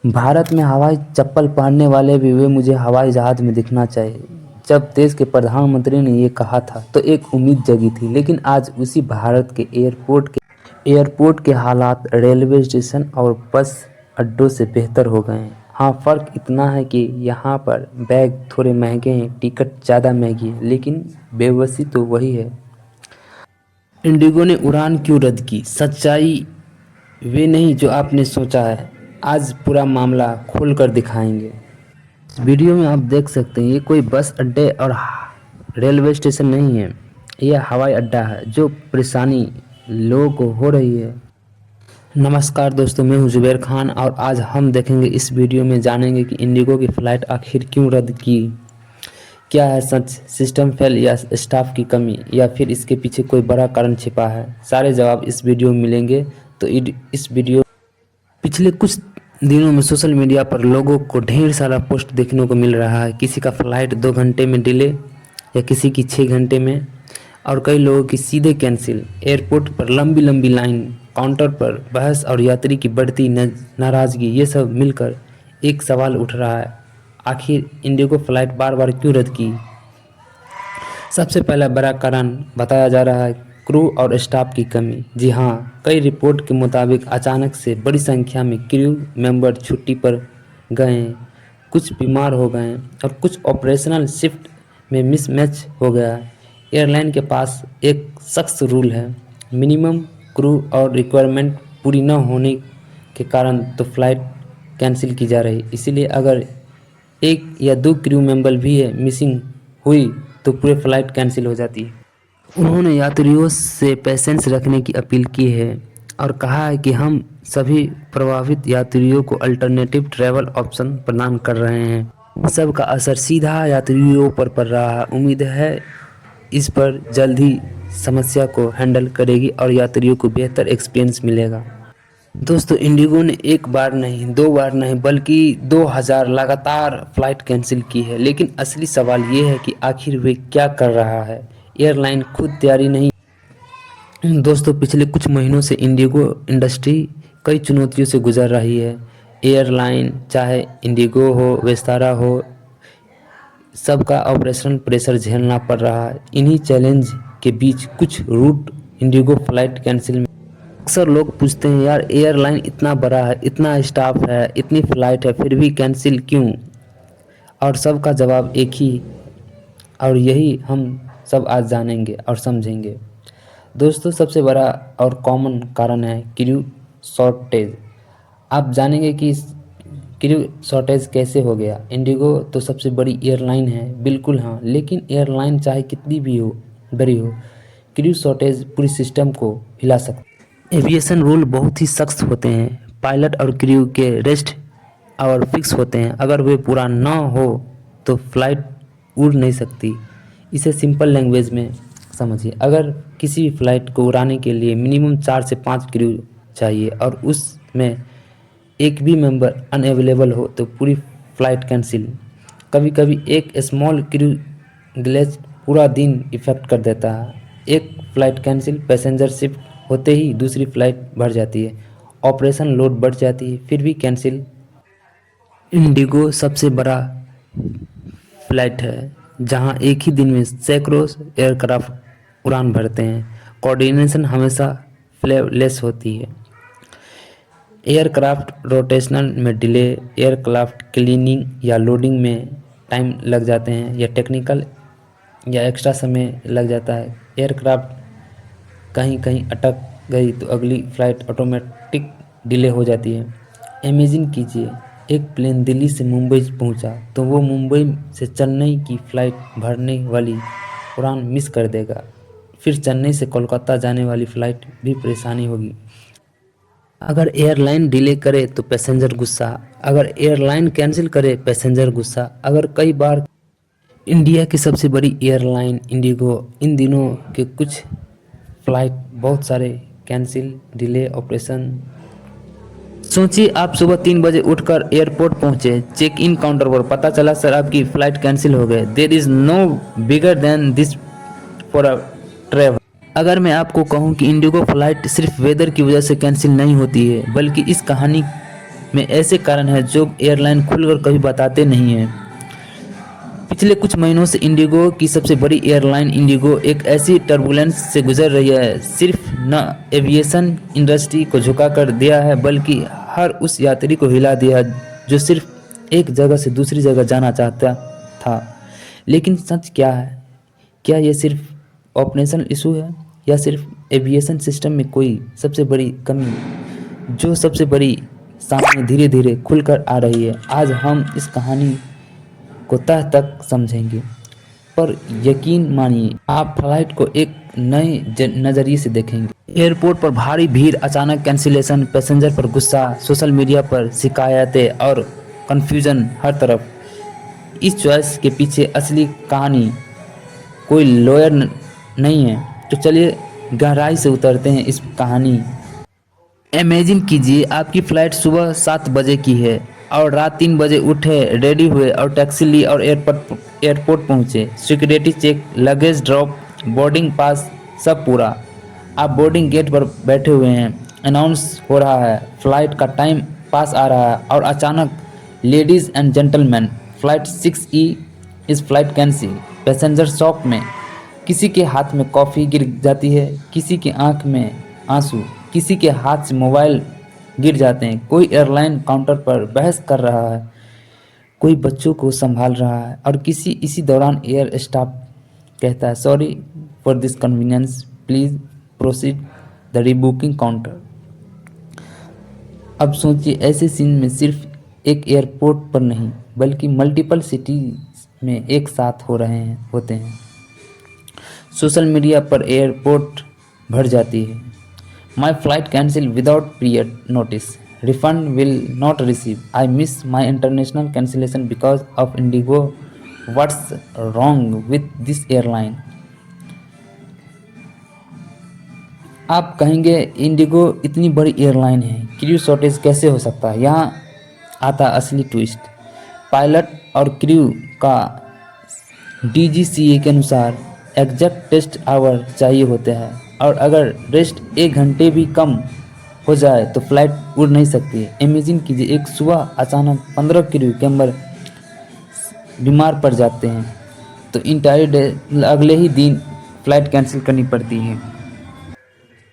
भारत में हवाई चप्पल पहनने वाले भी वे मुझे हवाई जहाज में दिखना चाहिए। जब देश के प्रधानमंत्री ने ये कहा था तो एक उम्मीद जगी थी, लेकिन आज उसी भारत के एयरपोर्ट के हालात रेलवे स्टेशन और बस अड्डों से बेहतर हो गए हैं। हाँ, फ़र्क इतना है कि यहाँ पर बैग थोड़े महंगे हैं, टिकट ज़्यादा महंगी है, लेकिन बेबसी तो वही है। इंडिगो ने उड़ान क्यों रद्द की? सच्चाई वे नहीं जो आपने सोचा है। आज पूरा मामला खोल कर दिखाएंगे। इस वीडियो में आप देख सकते हैं, ये कोई बस अड्डे और रेलवे स्टेशन नहीं है, यह हवाई अड्डा है। जो परेशानी लोगों को हो रही है। नमस्कार दोस्तों, मैं हूं जुबैर खान और आज हम देखेंगे इस वीडियो में, जानेंगे कि इंडिगो की फ़्लाइट आखिर क्यों रद्द की। क्या है सच, सिस्टम फेल या स्टाफ की कमी, या फिर इसके पीछे कोई बड़ा कारण छिपा है? सारे जवाब इस वीडियो में मिलेंगे। तो इस वीडियो पिछले कुछ दिनों में सोशल मीडिया पर लोगों को ढेर सारा पोस्ट देखने को मिल रहा है। किसी का फ़्लाइट 2 घंटे में डिले या किसी की 6 घंटे में, और कई लोगों की सीधे कैंसिल। एयरपोर्ट पर लंबी लंबी लाइन, काउंटर पर बहस और यात्री की बढ़ती नाराज़गी, ये सब मिलकर एक सवाल उठ रहा है, आखिर इंडिगो फ़्लाइट बार बार क्यों रद्द की? सबसे पहला बड़ा कारण बताया जा रहा है क्रू और स्टाफ की कमी। जी हाँ, कई रिपोर्ट के मुताबिक अचानक से बड़ी संख्या में क्रू मेंबर छुट्टी पर गए, कुछ बीमार हो गए और कुछ ऑपरेशनल शिफ्ट में मिसमैच हो गया। एयरलाइन के पास एक सख्त रूल है, मिनिमम क्रू और रिक्वायरमेंट पूरी न होने के कारण तो फ्लाइट कैंसिल की जा रही। इसीलिए अगर 1 या 2 क्रू मेंबर भी है मिसिंग हुई तो पूरे फ्लाइट कैंसिल हो जाती है। उन्होंने यात्रियों से पेशेंस रखने की अपील की है और कहा है कि हम सभी प्रभावित यात्रियों को अल्टरनेटिव ट्रैवल ऑप्शन प्रदान कर रहे हैं। सबका असर सीधा यात्रियों पर पड़ रहा है। उम्मीद है इस पर जल्द ही समस्या को हैंडल करेगी और यात्रियों को बेहतर एक्सपीरियंस मिलेगा। दोस्तों, इंडिगो ने 1 बार नहीं, 2 बार नहीं, बल्कि 2000 लगातार फ्लाइट कैंसिल की है। लेकिन असली सवाल ये है कि आखिर वे क्या कर रहा है? एयरलाइन खुद तैयारी नहीं। दोस्तों, पिछले कुछ महीनों से इंडिगो इंडस्ट्री कई चुनौतियों से गुजर रही है। एयरलाइन, चाहे इंडिगो हो, विस्तारा हो, सबका ऑपरेशनल प्रेशर झेलना पड़ रहा है। इन्हीं चैलेंज के बीच कुछ रूट इंडिगो फ्लाइट कैंसिल। अक्सर लोग पूछते हैं, यार एयरलाइन इतना बड़ा है, इतना स्टाफ है, इतनी फ़्लाइट है, फिर भी कैंसिल क्यों? और सबका जवाब एक ही, और यही हम सब आज जानेंगे और समझेंगे। दोस्तों, सबसे बड़ा और कॉमन कारण है क्रू शॉर्टेज। आप जानेंगे कि क्रू शॉर्टेज कैसे हो गया। इंडिगो तो सबसे बड़ी एयरलाइन है, बिल्कुल हाँ, लेकिन एयरलाइन चाहे कितनी भी हो, बड़ी हो, क्रू शॉर्टेज पूरी सिस्टम को हिला सकती है। एविएशन रूल बहुत ही सख्त होते हैं। पायलट और क्रू के रेस्ट आवर फिक्स होते हैं। अगर वे पूरा ना हो तो फ्लाइट उड़ नहीं सकती। इसे सिंपल लैंग्वेज में समझिए, अगर किसी भी फ्लाइट को उड़ाने के लिए मिनिमम 4 से 5 क्रू चाहिए और उसमें एक भी मेंबर अनअवेलेबल हो तो पूरी फ्लाइट कैंसिल। कभी कभी एक स्मॉल क्रू ग्लिच पूरा दिन इफ़ेक्ट कर देता है। एक फ़्लाइट कैंसिल, पैसेंजर शिफ्ट होते ही दूसरी फ़्लाइट भर जाती है, ऑपरेशन लोड बढ़ जाती है, फिर भी कैंसिल। इंडिगो सबसे बड़ा फ्लाइट है जहां एक ही दिन में सैकड़ों एयरक्राफ्ट उड़ान भरते हैं। कोऑर्डिनेशन हमेशा फ्लॉलेस होती है। एयरक्राफ्ट रोटेशनल में डिले, एयरक्राफ्ट क्लीनिंग या लोडिंग में टाइम लग जाते हैं, या टेक्निकल या एक्स्ट्रा समय लग जाता है। एयरक्राफ्ट कहीं कहीं अटक गई तो अगली फ़्लाइट ऑटोमेटिक डिले हो जाती है। इमेजिन कीजिए, एक प्लेन दिल्ली से मुंबई पहुंचा तो वो मुंबई से चेन्नई की फ़्लाइट भरने वाली उड़ान मिस कर देगा। फिर चेन्नई से कोलकाता जाने वाली फ़्लाइट भी परेशानी होगी। अगर एयरलाइन डिले करे तो पैसेंजर गुस्सा, अगर एयरलाइन कैंसिल करे पैसेंजर गुस्सा। अगर कई बार इंडिया की सबसे बड़ी एयरलाइन इंडिगो इन दिनों के कुछ फ़्लाइट बहुत सारे कैंसिल, डिले, ऑपरेशन। सोचिए, आप सुबह 3 बजे उठकर एयरपोर्ट पहुंचे, चेक इन काउंटर पर पता चला सर आपकी फ़्लाइट कैंसिल हो गई। There is no bigger than this for a travel. अगर मैं आपको कहूं कि इंडिगो फ़्लाइट सिर्फ वेदर की वजह से कैंसिल नहीं होती है, बल्कि इस कहानी में ऐसे कारण हैं जो एयरलाइन खुलकर कभी बताते नहीं हैं। पिछले कुछ महीनों से इंडिगो की सबसे बड़ी एयरलाइन इंडिगो एक ऐसी टर्बुलेंस से गुजर रही है, सिर्फ न एविएशन इंडस्ट्री को झुका कर दिया है बल्कि हर उस यात्री को हिला दिया जो सिर्फ एक जगह से दूसरी जगह जाना चाहता था। लेकिन सच क्या है? क्या ये सिर्फ ऑपरेशनल इशू है या सिर्फ एविएशन सिस्टम में कोई सबसे बड़ी कमी जो सबसे बड़ी सामने धीरे धीरे खुलकर आ रही है? आज हम इस कहानी को तह तक समझेंगे। पर यकीन मानिए, आप फ्लाइट को एक नए नज़रिए से देखेंगे। एयरपोर्ट पर भारी भीड़, अचानक कैंसिलेशन, पैसेंजर पर गुस्सा, सोशल मीडिया पर शिकायतें और कन्फ्यूज़न हर तरफ। इस चॉइस के पीछे असली कहानी कोई लॉयर नहीं है। तो चलिए गहराई से उतरते हैं इस कहानी। इमेजिन कीजिए, आपकी फ़्लाइट सुबह 7 बजे की है और रात 3 बजे उठे, रेडी हुए और टैक्सी ली और एयरपोर्ट पहुँचे। Security check, luggage drop, boarding pass सब पूरा। आप बोर्डिंग गेट पर बैठे हुए हैं, अनाउंस हो रहा है, फ़्लाइट का टाइम पास आ रहा है और अचानक ladies and gentleman, flight 6E इस फ़्लाइट कैंसिल। पैसेंजर शॉक में, किसी के हाथ में कॉफ़ी गिर जाती है, किसी की आंख में आंसू, किसी के हाथ से मोबाइल गिर जाते हैं। कोई एयरलाइन काउंटर पर बहस कर रहा है, कोई बच्चों को संभाल रहा है और इसी दौरान एयर स्टाफ कहता है, sorry for this convenience, please proceed the rebooking counter. अब सोचिए, ऐसे सीन में सिर्फ एक एयरपोर्ट पर नहीं बल्कि मल्टीपल सिटीज़ में एक साथ होते हैं। सोशल मीडिया पर एयरपोर्ट भर जाती है, my flight cancel without period notice, refund will not receive, I miss my international cancellation because of Indigo, what's wrong with this airline. आप कहेंगे, इंडिगो इतनी बड़ी एयरलाइन है, क्रू शॉर्टेज कैसे हो सकता है? यहाँ आता असली ट्विस्ट। पायलट और क्रू का DGCA के अनुसार एग्जैक्ट टेस्ट आवर चाहिए होते हैं और अगर रेस्ट 1 घंटे भी कम हो जाए तो फ्लाइट उड़ नहीं सकती है। इमेजिन कीजिए, एक सुबह अचानक 15 क्रू मेंबर बीमार पड़ जाते हैं तो इंटायर डे अगले ही दिन फ्लाइट कैंसिल करनी पड़ती है।